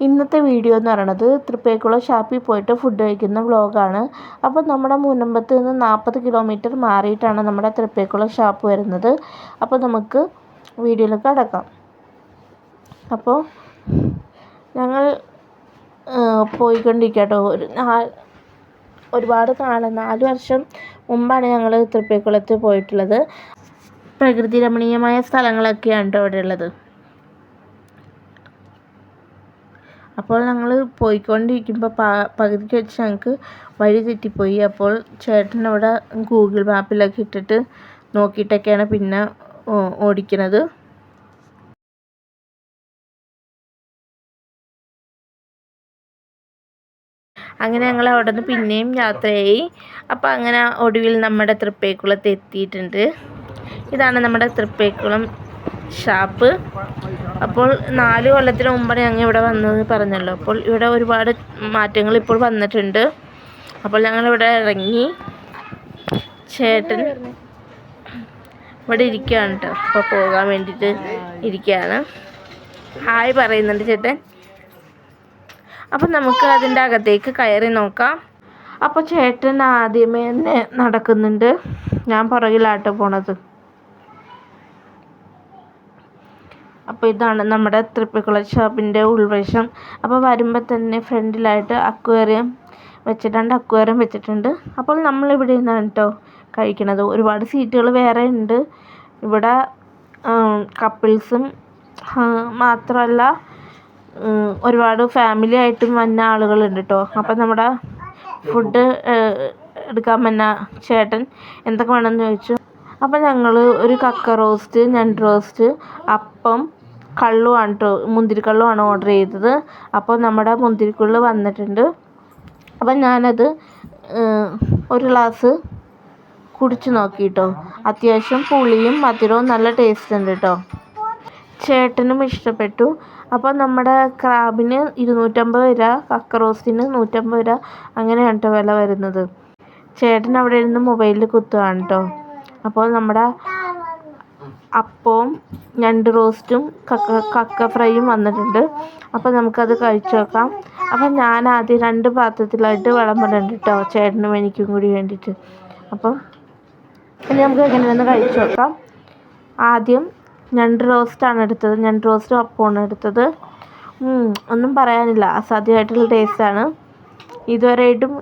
ഇന്നത്തെ വീഡിയോ എന്ന് പറയുന്നത് തൃപ്പേക്കുളം ഷാപ്പിൽ പോയിട്ട് ഫുഡ് കഴിക്കുന്ന വ്ളോഗാണ്. അപ്പോൾ നമ്മുടെ മുനമ്പത്ത് നിന്ന് 40 കിലോമീറ്റർ മാറിയിട്ടാണ് നമ്മുടെ തൃപ്പേക്കുളം ഷാപ്പ് വരുന്നത്. അപ്പോൾ നമുക്ക് വീഡിയോയിലേക്ക് കടക്കാം. അപ്പോൾ ഞങ്ങൾ പോയിക്കൊണ്ടിരിക്കട്ടോ. ഒരുപാട് കാലം 4 വർഷം മുമ്പാണ് ഞങ്ങൾ തൃപ്പേക്കുളത്ത് പോയിട്ടുള്ളത്. പ്രകൃതി രമണീയമായ സ്ഥലങ്ങളൊക്കെയാണ് കേട്ടോ അവിടെ ഉള്ളത്. അപ്പോൾ ഞങ്ങൾ പോയിക്കൊണ്ടിരിക്കുമ്പോൾ പകുതിക്ക് വെച്ച് ഞങ്ങൾക്ക് വഴി തെറ്റിപ്പോയി. അപ്പോൾ ചേട്ടൻ അവിടെ ഗൂഗിൾ മാപ്പിലൊക്കെ ഇട്ടിട്ട് നോക്കിയിട്ടൊക്കെയാണ് പിന്നെ ഓടിക്കുന്നത്. അങ്ങനെ ഞങ്ങൾ അവിടെ നിന്ന് പിന്നെയും യാത്രയായി. അപ്പോൾ അങ്ങനെ ഒടുവിൽ നമ്മുടെ തൃപ്പേക്കുളത്ത് എത്തിയിട്ടുണ്ട്. ഇതാണ് നമ്മുടെ തൃപ്പേക്കുളം ഷാപ്പ്. അപ്പോൾ 4 കൊല്ലത്തിന് മുമ്പാണ് ഞങ്ങൾ ഇവിടെ വന്നത് പറഞ്ഞല്ലോ. അപ്പോൾ ഇവിടെ ഒരുപാട് മാറ്റങ്ങൾ ഇപ്പോൾ വന്നിട്ടുണ്ട്. അപ്പോൾ ഞങ്ങളിവിടെ ഇറങ്ങി. ചേട്ടൻ ഇവിടെ ഇരിക്കുകയാണ് കേട്ടോ. അപ്പോൾ പോകാൻ വേണ്ടിയിട്ട് ഇരിക്കുകയാണ്. ഹായ് പറയുന്നുണ്ട് ചേട്ടൻ. അപ്പം നമുക്ക് അതിൻ്റെ അകത്തേക്ക് കയറി നോക്കാം. അപ്പോൾ ചേട്ടൻ ആദ്യമേ തന്നെ നടക്കുന്നുണ്ട്. ഞാൻ പുറകിലാട്ടോ പോണത്. അപ്പോൾ ഇതാണ് നമ്മുടെ തൃപ്പേക്കുളം ഷാപ്പിൻ്റെ ഉൾവശം. അപ്പോൾ വരുമ്പോൾ തന്നെ ഫ്രണ്ടിലായിട്ട് അക്വേറിയം വെച്ചിട്ടുണ്ട്. അപ്പോൾ നമ്മളിവിടെ നിന്നാണ് കേട്ടോ കഴിക്കണത്. ഒരുപാട് സീറ്റുകൾ വേറെ ഉണ്ട്. ഇവിടെ കപ്പിൾസും മാത്രമല്ല ഒരുപാട് ഫാമിലി ആയിട്ടും വന്ന ആളുകളുണ്ട് കേട്ടോ. അപ്പോൾ നമ്മുടെ ഫുഡ് എടുക്കാൻ വന്ന ചേട്ടൻ എന്തൊക്കെ വേണമെന്ന് ചോദിച്ചു. അപ്പോൾ ഞങ്ങൾ ഒരു കക്ക റോസ്റ്റ്, ഞണ്ട് റോസ്റ്റ്, അപ്പം, കള്ളുമാണ് കേട്ടോ, മുന്തിരിക്കള്ളുമാണ് ഓർഡർ ചെയ്തത്. അപ്പോൾ നമ്മുടെ മുന്തിരിക്കള്ള് വന്നിട്ടുണ്ട്. അപ്പം ഞാനത് ഒരു ഗ്ലാസ് കുടിച്ച് നോക്കി കേട്ടോ. അത്യാവശ്യം പുളിയും മധുരവും നല്ല ടേസ്റ്റ് ഉണ്ട് കേട്ടോ. ചേട്ടനും ഇഷ്ടപ്പെട്ടു. അപ്പോൾ നമ്മുടെ ക്രാബിന് 250 രൂപ, കക്ക റോസ്റ്റിന് 150 രൂപ, അങ്ങനെയാണ് കേട്ടോ വില വരുന്നത്. ചേട്ടൻ അവിടെ ഇരുന്ന് മൊബൈലിൽ കുത്തുകയാണ് കേട്ടോ. അപ്പോൾ നമ്മുടെ അപ്പവും ഞണ്ട് റോസ്റ്റും കക്ക ഫ്രൈയും വന്നിട്ടുണ്ട്. അപ്പോൾ നമുക്കത് കഴിച്ച് നോക്കാം. അപ്പം ഞാൻ ആദ്യം 2 പാത്രത്തിലായിട്ട് വിളമ്പുന്നുണ്ട് കേട്ടോ, ചേട്ടനും എനിക്കും കൂടി വേണ്ടിയിട്ട്. അപ്പം ഇനി നമുക്ക് എങ്ങനെയാണെന്ന് കഴിച്ച് നോക്കാം. ആദ്യം ഞണ്ട് റോസ്റ്റാണ് എടുത്തത്. ഞണ്ട് റോസ്റ്റും അപ്പമാണ് എടുത്തത്. ഒന്നും പറയാനില്ല, അസാധ്യമായിട്ടുള്ള ടേസ്റ്റാണ്. ഇതുവരെയായിട്ടും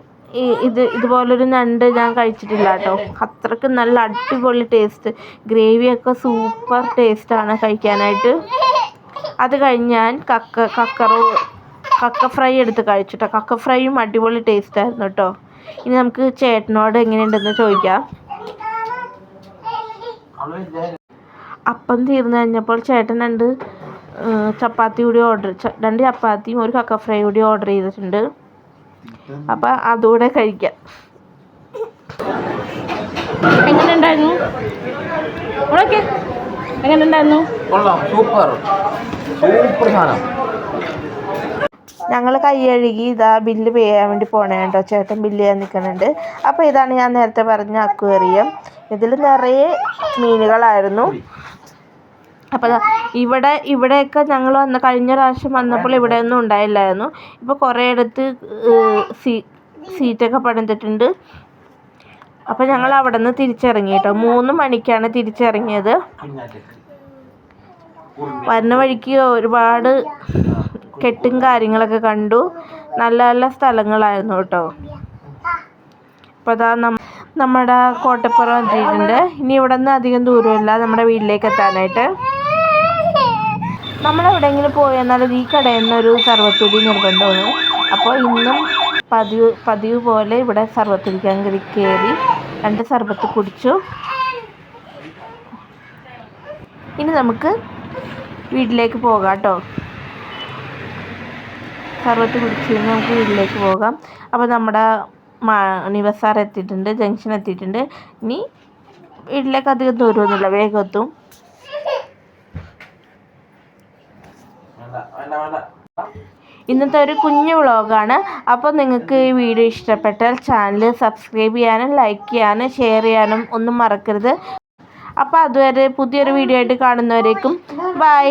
ഇതുപോലൊരു ഞണ്ട് ഞാൻ കഴിച്ചിട്ടില്ല കേട്ടോ. അത്രയ്ക്ക് നല്ല അടിപൊളി ടേസ്റ്റ്. ഗ്രേവിയൊക്കെ സൂപ്പർ ടേസ്റ്റാണ് കഴിക്കാനായിട്ട്. അത് കഴിഞ്ഞ് ഞാൻ കക്ക ഫ്രൈ എടുത്ത് കഴിച്ചു കേട്ടോ. കക്ക ഫ്രൈയും അടിപൊളി ടേസ്റ്റായിരുന്നു കേട്ടോ. ഇനി നമുക്ക് ചേട്ടനോട് എങ്ങനെയുണ്ടെന്ന് ചോദിക്കാം. അപ്പം തീർന്നു കഴിഞ്ഞപ്പോൾ ചേട്ടൻ 2 ചപ്പാത്തി കൂടി 2 ചപ്പാത്തിയും 1 കക്ക ഫ്രൈ കൂടി ഓർഡർ ചെയ്തിട്ടുണ്ട്. അപ്പം അതുകൂടെ കഴിക്കാം. എങ്ങനെയുണ്ടായിരുന്നു? എങ്ങനെയുണ്ടായിരുന്നു? ഞങ്ങൾ കൈ കഴുകി ഇതാ ബില്ല് പേ ചെയ്യാൻ വേണ്ടി പോണേ കേട്ടോ. ചേട്ടൻ ബില്ല് ചെയ്യാൻ നിൽക്കുന്നുണ്ട്. അപ്പോൾ ഇതാണ് ഞാൻ നേരത്തെ പറഞ്ഞ അക്വേറിയം. ഇതിൽ നിറയെ മീനുകളായിരുന്നു. അപ്പോൾ ഇവിടെയൊക്കെ ഞങ്ങൾ കഴിഞ്ഞ പ്രാവശ്യം വന്നപ്പോൾ ഇവിടെയൊന്നും ഉണ്ടായില്ലായിരുന്നു. ഇപ്പോൾ കുറേ ഇടത്ത് സീറ്റൊക്കെ പണിതിട്ടുണ്ട്. അപ്പോൾ ഞങ്ങൾ അവിടെ നിന്ന് തിരിച്ചിറങ്ങി കേട്ടോ. 3 മണിക്കാണ് തിരിച്ചിറങ്ങിയത്. വരുന്ന വഴിക്ക് ഒരുപാട് കെട്ടും കാര്യങ്ങളൊക്കെ കണ്ടു. നല്ല നല്ല സ്ഥലങ്ങളായിരുന്നു കേട്ടോ. അപ്പോൾ അതാ നമ്മുടെ കോട്ടപ്പുറം എത്തിയിട്ടുണ്ട്. ഇനി ഇവിടെ നിന്ന് അധികം ദൂരമില്ല നമ്മുടെ വീട്ടിലേക്ക് എത്താനായിട്ട്. നമ്മളെവിടെയെങ്കിലും പോയെന്നാലും ഈ കടയിൽ നിന്നൊരു സർവത്തുടി നിർബന്ധമാണ്. അപ്പോൾ ഇന്നും പതിവ് പോലെ ഇവിടെ സർവത്തുടിക്കാൻ കയറി 2 സർബത്ത് കുടിച്ചു. ഇനി നമുക്ക് വീട്ടിലേക്ക് പോകാം കേട്ടോ. സർബത്ത് കുടിച്ച് കഴിഞ്ഞ് നമുക്ക് വീട്ടിലേക്ക് പോകാം. അപ്പോൾ നമ്മുടെ നിവസാർ എത്തിയിട്ടുണ്ട്, ജംഗ്ഷൻ എത്തിയിട്ടുണ്ട്. ഇനി വീട്ടിലേക്ക് അധികം ദൂരമൊന്നുമില്ല, വേഗം എത്തും. ഇന്നത്തെ ഒരു കുഞ്ഞു വ്ളോഗാണ്. അപ്പോൾ നിങ്ങൾക്ക് ഈ വീഡിയോ ഇഷ്ടപ്പെട്ടാൽ ചാനൽ സബ്സ്ക്രൈബ് ചെയ്യാനും ലൈക്ക് ചെയ്യാനും ഷെയർ ചെയ്യാനും ഒന്നും മറക്കരുത്. അപ്പോൾ അതുവരെ പുതിയൊരു വീഡിയോ ആയിട്ട് കാണുന്നവരേക്കും ബൈ.